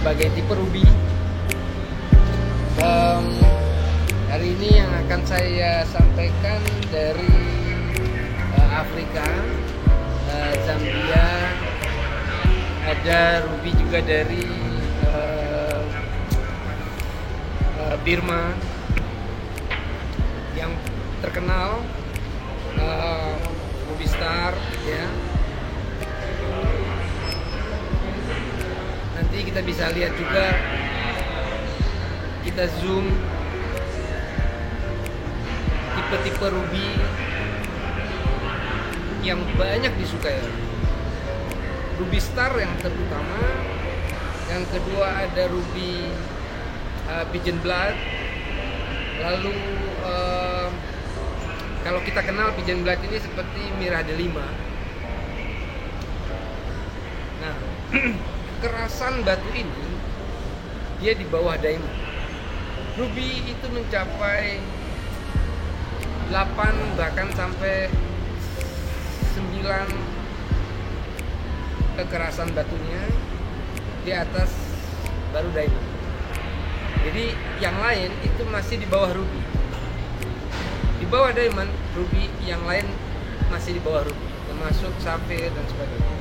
berbagai tipe ruby. Hari ini yang akan saya sampaikan dari Afrika, Zambia, ada ruby juga dari Birma yang terkenal, Ruby Star ya. Nanti kita bisa lihat juga, kita zoom tipe-tipe ruby yang banyak disukai. Ruby Star yang terutama, yang kedua ada ruby Pigeon Blood. Lalu kalau kita kenal Pigeon Blood ini seperti Myrrha delima. Nah, kerasan batu ini dia di bawah diamond. Ruby itu mencapai 8 bahkan sampai 9 kekerasan batunya, di atas baru diamond. Jadi yang lain itu masih di bawah ruby. Di bawah diamond, ruby yang lain masih di bawah ruby, termasuk sapphire dan sebagainya.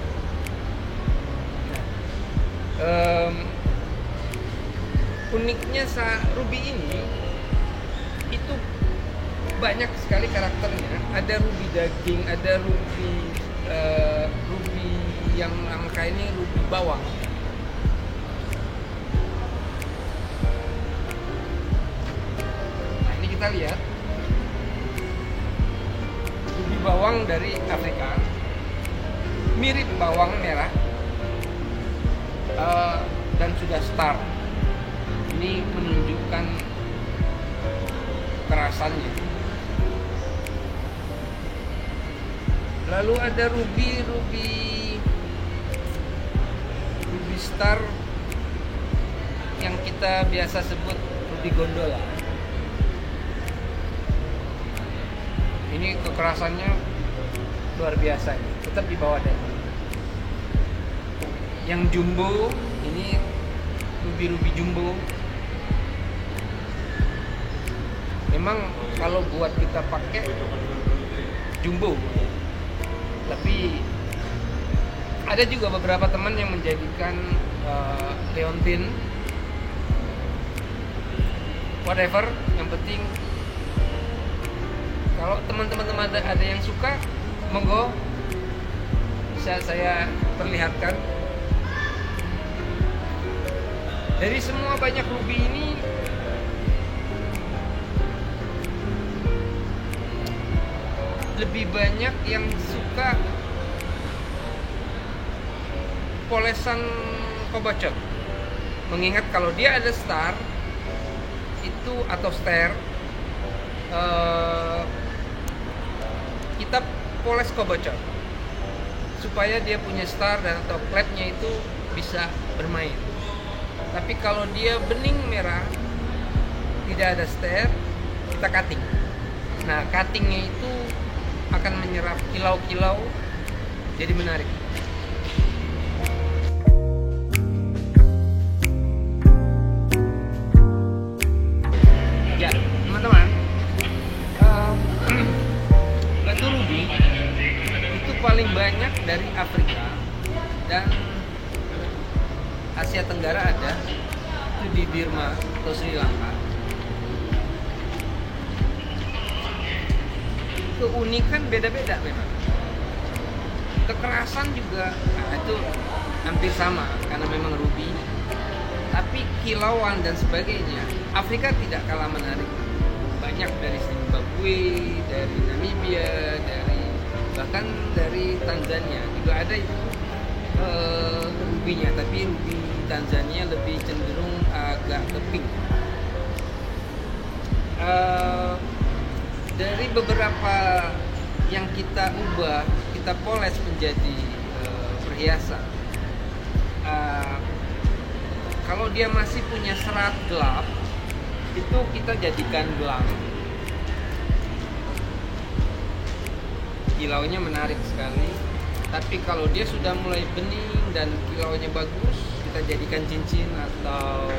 Uniknya ruby ini itu banyak sekali karakternya. Ada ruby daging, ada ruby yang angka ini ruby bawang. Nah, ini kita lihat ruby bawang dari Afrika, mirip bawang merah, dan sudah star. Ini menunjukkan kerasannya. Lalu ada ruby star yang kita biasa sebut ruby gondola. Ini kekerasannya luar biasa, tetap di bawah diamond. Yang jumbo ini ruby jumbo. Memang kalau buat kita pakai jumbo, tapi ada juga beberapa teman yang menjadikan leontin, whatever. Yang penting kalau teman-teman ada yang suka, monggo bisa saya perlihatkan. Dari semua banyak ruby ini, lebih banyak yang suka polesan kobacot. Mengingat kalau dia ada star itu atau star, kita poles kobacot supaya dia punya star dan atau klepnya itu bisa bermain. Tapi kalau dia bening merah, tidak ada star, kita cutting. Nah, cuttingnya itu akan menyerap kilau-kilau, jadi menarik. Ya, teman-teman, batu ruby itu paling banyak dari Afrika dan Asia Tenggara ada, itu di Birma atau Sri Lanka. Keunikan beda-beda memang. Kekerasan juga itu hampir sama karena memang ruby. Tapi kilauan dan sebagainya, Afrika tidak kalah menarik. Banyak dari Zimbabwe, dari Namibia, bahkan dari Tanzania juga ada itu rubinya. Tapi ruby Tanzania lebih cenderung agak ke pink. Dari beberapa yang kita ubah, kita poles menjadi perhiasan. Kalau dia masih punya serat gelap, itu kita jadikan gelang. Kilaunya menarik sekali. Tapi kalau dia sudah mulai bening dan kilaunya bagus, kita kita jadikan cincin atau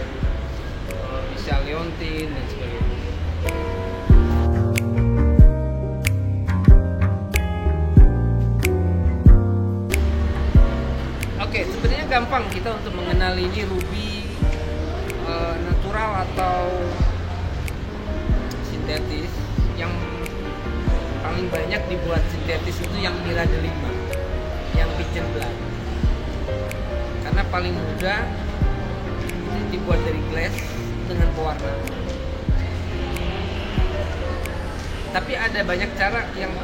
bisa liontin dan sebagainya. Oke, sebenarnya gampang kita untuk mengenali ini ruby natural atau sintetis. Yang paling banyak dibuat sintetis itu yang Mira delima, yang pigeon blood, karena paling mudah. Ini dibuat dari glass dengan pewarna. Tapi ada banyak cara yang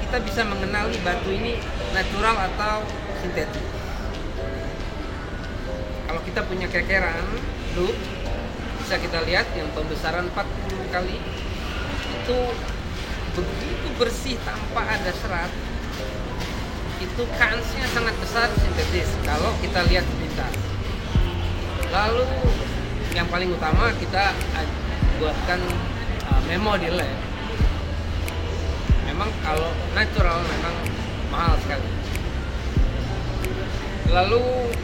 kita bisa mengenali batu ini natural atau sintetis. Kalau kita punya kekeran loop, bisa kita lihat yang pembesaran 40 kali itu begitu bersih tanpa ada serat. Itu kansnya sangat besar sintetis kalau kita lihat sebentar. Lalu yang paling utama kita buatkan memo di lab. Memang kalau natural memang mahal sekali. Lalu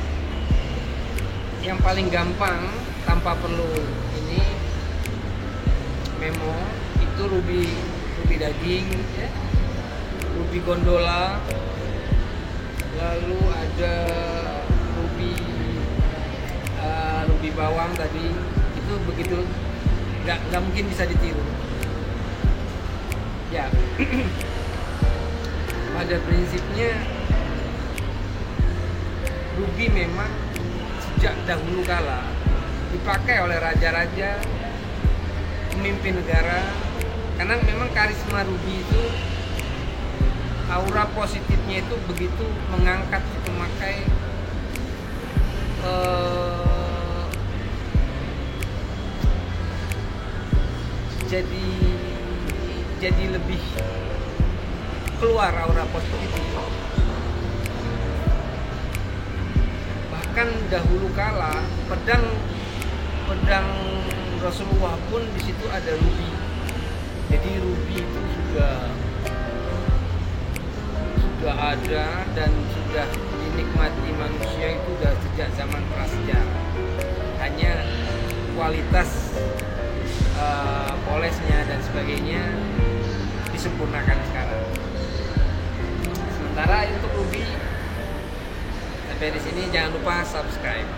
yang paling gampang tanpa perlu ini memo itu ruby daging, ya, ruby gondola, lalu ada ruby bawang tadi. Itu begitu nggak mungkin bisa ditiru ya. Pada prinsipnya ruby memang sejak dahulu kala dipakai oleh raja-raja, pemimpin negara, karena memang karisma ruby itu, aura positifnya itu begitu mengangkat pemakai, jadi lebih keluar aura positif. Bahkan dahulu kala pedang Rasulullah pun di situ ada ruby. Jadi ruby itu sudah ada dan sudah dinikmati manusia itu sudah sejak zaman prasejarah. Hanya kualitas polesnya dan sebagainya disempurnakan sekarang. Sementara untuk ruby sampai di sini, jangan lupa subscribe.